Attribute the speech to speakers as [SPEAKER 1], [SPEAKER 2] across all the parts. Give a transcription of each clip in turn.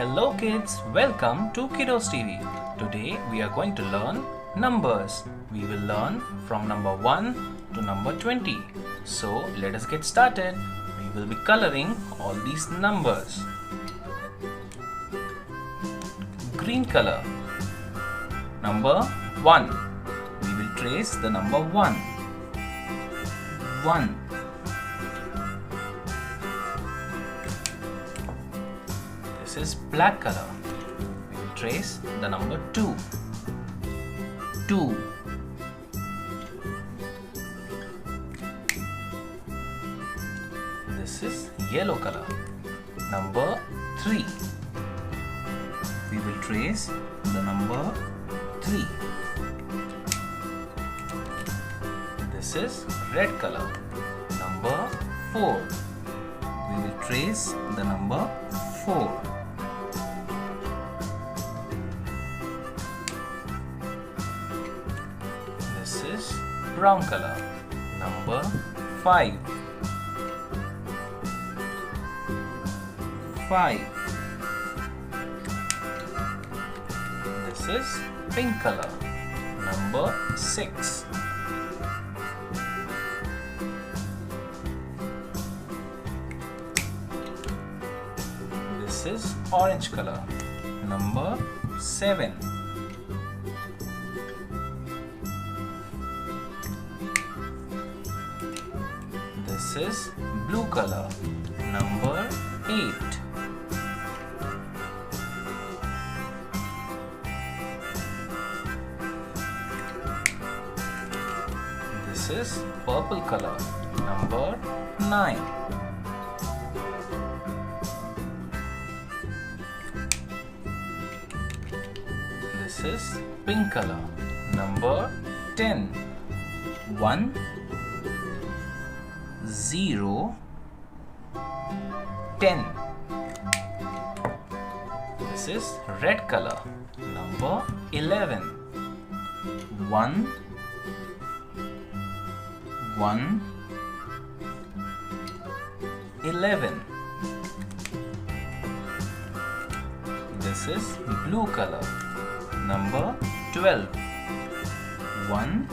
[SPEAKER 1] Hello kids, welcome to KiddosTV. Today we are going to learn numbers. We will learn from number 1 to number 20. So let us get started. We will be coloring all these numbers. Green color. Number 1. We will trace the number 1. 1. This is black color. We will trace the number 2. 2. This is yellow color. Number 3. We will trace the number 3. This is red color. Number 4. We will trace the number 4. This is brown color. Number 5. 5. This is pink color. Number 6. This is orange color. Number 7. This is blue color. Number 8. This is purple color. Number 9. This is pink color. Number 10. 1, 0, 10. This is red color. Number 11. 1, 1, 11. This is blue color. Number 12. 1,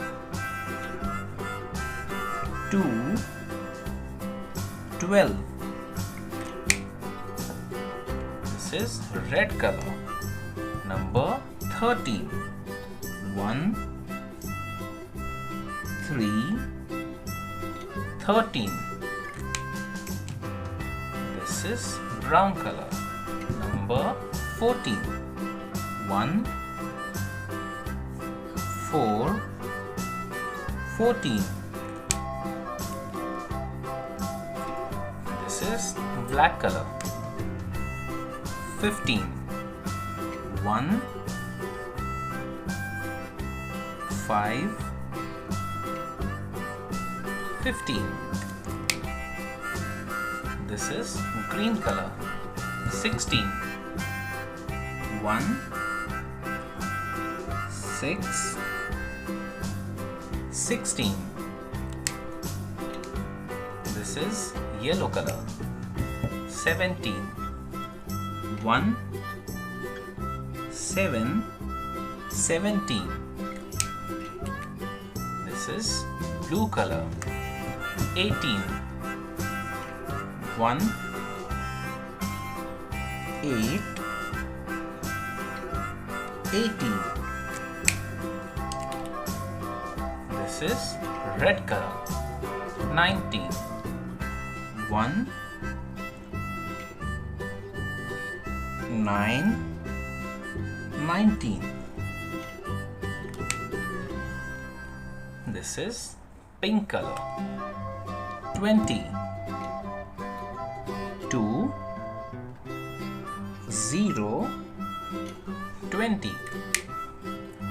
[SPEAKER 1] 2, 12. This is red color. Number 13. 1, 3, 13. This is brown color. Number 14. 1, 4, 14. This is black color. 15. 1, 5, 15. This is green color. 16. 1, 6, 16. This is yellow color. 17. 1, 7, 17. This is blue color. 18. 1, 8, 18. This is red color. 19. 1, 9, 19. This is pink color. 20. 2, 0, 20.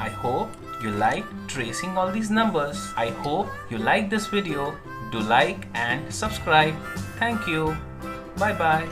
[SPEAKER 1] I hope you like tracing all these numbers. I hope you like this video. Do like and subscribe. Thank you. Bye bye.